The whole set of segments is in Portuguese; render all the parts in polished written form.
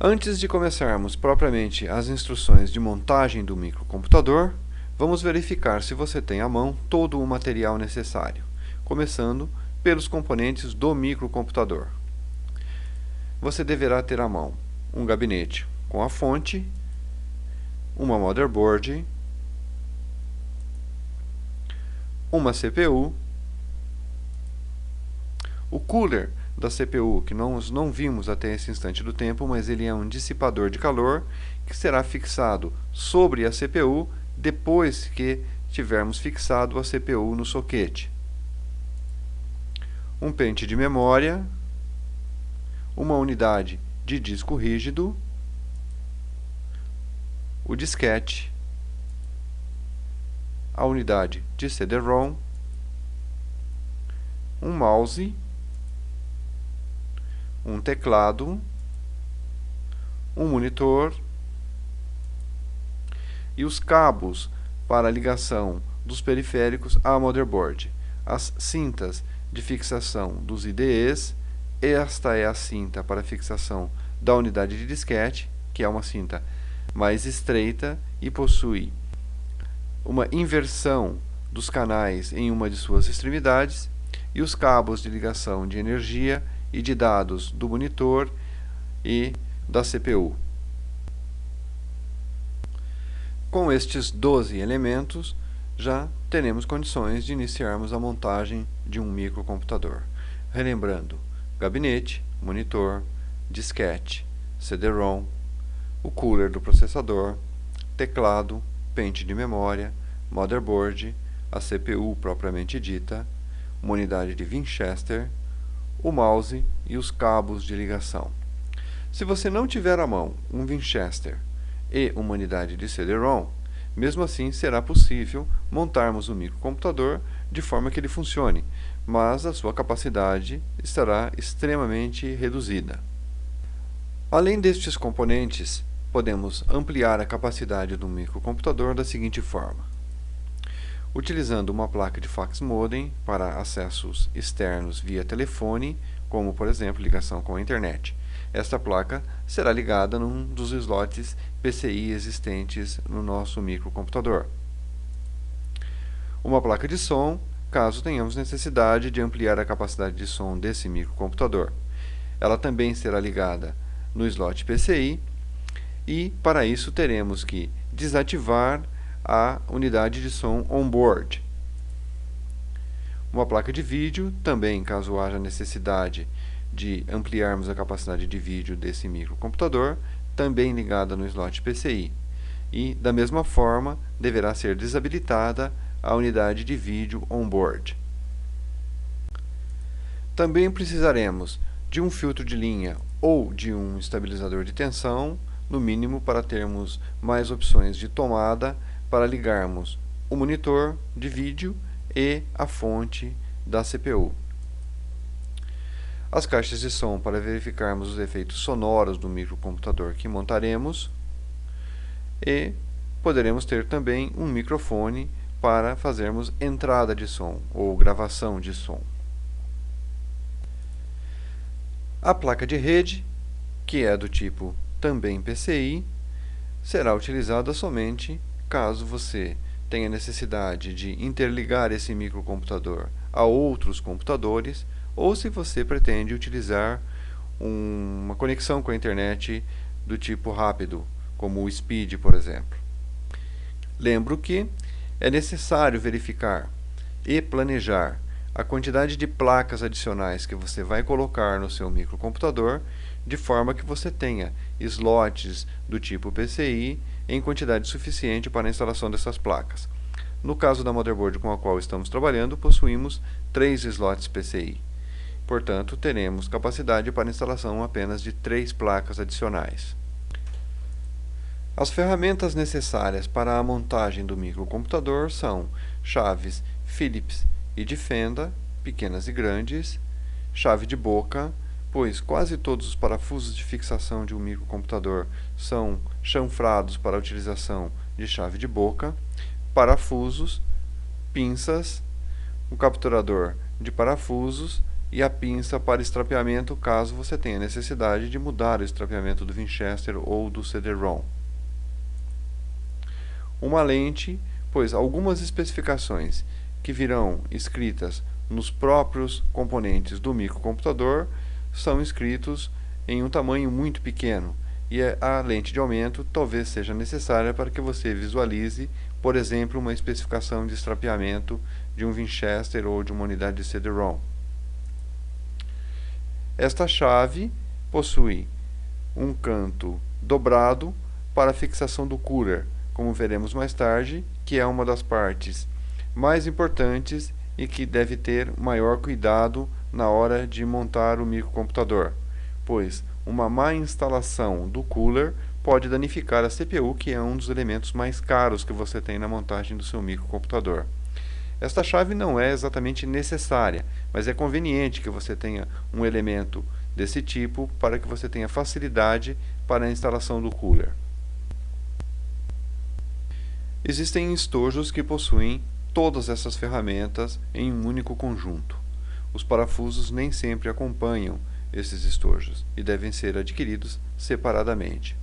Antes de começarmos propriamente as instruções de montagem do microcomputador, vamos verificar se você tem à mão todo o material necessário, começando pelos componentes do microcomputador. Você deverá ter à mão um gabinete com a fonte, uma motherboard, uma CPU, o cooler da CPU, que nós não vimos até esse instante do tempo, mas ele é um dissipador de calor que será fixado sobre a CPU depois que tivermos fixado a CPU no soquete. Um pente de memória, uma unidade de disco rígido, o disquete, a unidade de CD-ROM, um mouse, um teclado, um monitor e os cabos para ligação dos periféricos à motherboard, as cintas de fixação dos IDEs. Esta é a cinta para fixação da unidade de disquete, que é uma cinta mais estreita e possui uma inversão dos canais em uma de suas extremidades, e os cabos de ligação de energia e de dados do monitor e da CPU. Com estes 12 elementos, já teremos condições de iniciarmos a montagem de um microcomputador. Relembrando: gabinete, monitor, disquete, CD-ROM, o cooler do processador, teclado, pente de memória, motherboard, a CPU propriamente dita, uma unidade de Winchester, o mouse e os cabos de ligação. Se você não tiver à mão um Winchester e uma unidade de CD-ROM, mesmo assim será possível montarmos um microcomputador de forma que ele funcione, mas a sua capacidade estará extremamente reduzida. Além destes componentes, podemos ampliar a capacidade do microcomputador da seguinte forma: utilizando uma placa de fax modem para acessos externos via telefone, como por exemplo ligação com a internet. Esta placa será ligada num dos slots PCI existentes no nosso microcomputador. Uma placa de som, caso tenhamos necessidade de ampliar a capacidade de som desse microcomputador. Ela também será ligada no slot PCI e para isso teremos que desativar a unidade de som on-board. Uma placa de vídeo, também caso haja necessidade de ampliarmos a capacidade de vídeo desse microcomputador, também ligada no slot PCI. E, da mesma forma, deverá ser desabilitada a unidade de vídeo on-board. Também precisaremos de um filtro de linha ou de um estabilizador de tensão, no mínimo para termos mais opções de tomada para ligarmos o monitor de vídeo e a fonte da CPU. As caixas de som para verificarmos os efeitos sonoros do microcomputador que montaremos, e poderemos ter também um microfone para fazermos entrada de som ou gravação de som. A placa de rede, que é do tipo também PCI, será utilizada somente caso você tenha necessidade de interligar esse microcomputador a outros computadores, ou se você pretende utilizar uma conexão com a internet do tipo rápido, como o Speed, por exemplo. Lembro que é necessário verificar e planejar a quantidade de placas adicionais que você vai colocar no seu microcomputador, de forma que você tenha slots do tipo PCI em quantidade suficiente para a instalação dessas placas. No caso da motherboard com a qual estamos trabalhando, possuímos 3 slots PCI. Portanto, teremos capacidade para a instalação apenas de 3 placas adicionais. As ferramentas necessárias para a montagem do microcomputador são chaves Phillips e de fenda, pequenas e grandes, chave de boca, pois quase todos os parafusos de fixação de um microcomputador são chanfrados para a utilização de chave de boca, parafusos, pinças, um capturador de parafusos e a pinça para estrapeamento caso você tenha necessidade de mudar o estrapeamento do Winchester ou do CD-ROM. Uma lente, pois algumas especificações que virão escritas nos próprios componentes do microcomputador são escritos em um tamanho muito pequeno, e a lente de aumento talvez seja necessária para que você visualize, por exemplo, uma especificação de estrapeamento de um Winchester ou de uma unidade de CD-ROM. Esta chave possui um canto dobrado para a fixação do cooler, como veremos mais tarde, que é uma das partes mais importantes e que deve ter maior cuidado na hora de montar o microcomputador, pois uma má instalação do cooler pode danificar a CPU, que é um dos elementos mais caros que você tem na montagem do seu microcomputador. Esta chave não é exatamente necessária, mas é conveniente que você tenha um elemento desse tipo para que você tenha facilidade para a instalação do cooler. Existem estojos que possuem todas essas ferramentas em um único conjunto. Os parafusos nem sempre acompanham esses estojos e devem ser adquiridos separadamente.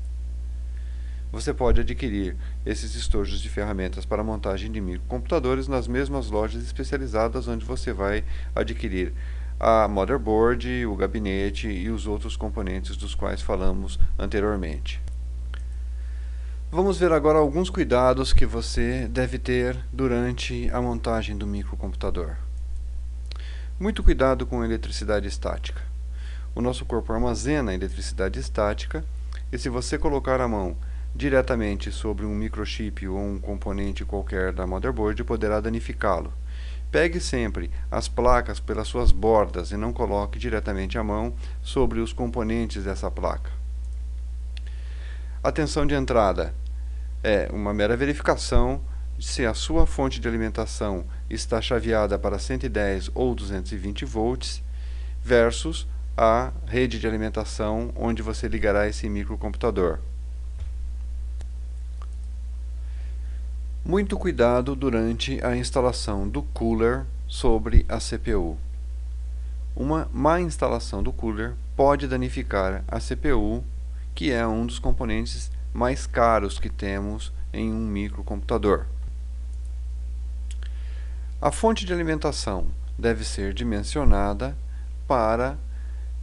Você pode adquirir esses estojos de ferramentas para montagem de microcomputadores nas mesmas lojas especializadas onde você vai adquirir a motherboard, o gabinete e os outros componentes dos quais falamos anteriormente. Vamos ver agora alguns cuidados que você deve ter durante a montagem do microcomputador. Muito cuidado com a eletricidade estática. O nosso corpo armazena eletricidade estática e se você colocar a mão diretamente sobre um microchip ou um componente qualquer da motherboard, poderá danificá-lo. Pegue sempre as placas pelas suas bordas e não coloque diretamente a mão sobre os componentes dessa placa. A tensão de entrada é uma mera verificação se a sua fonte de alimentação está chaveada para 110 ou 220 volts versus a rede de alimentação onde você ligará esse microcomputador. Muito cuidado durante a instalação do cooler sobre a CPU. Uma má instalação do cooler pode danificar a CPU, que é um dos componentes mais caros que temos em um microcomputador. A fonte de alimentação deve ser dimensionada para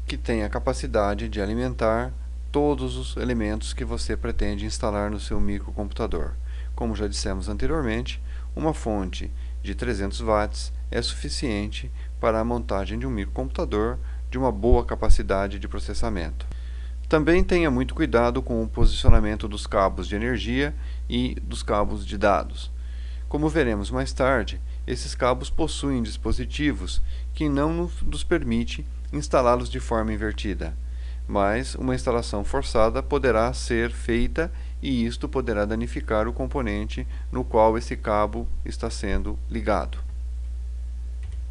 que tenha capacidade de alimentar todos os elementos que você pretende instalar no seu microcomputador. Como já dissemos anteriormente, uma fonte de 300 watts é suficiente para a montagem de um microcomputador de uma boa capacidade de processamento. Também tenha muito cuidado com o posicionamento dos cabos de energia e dos cabos de dados. Como veremos mais tarde, esses cabos possuem dispositivos que não nos permite instalá-los de forma invertida, mas uma instalação forçada poderá ser feita e isto poderá danificar o componente no qual esse cabo está sendo ligado.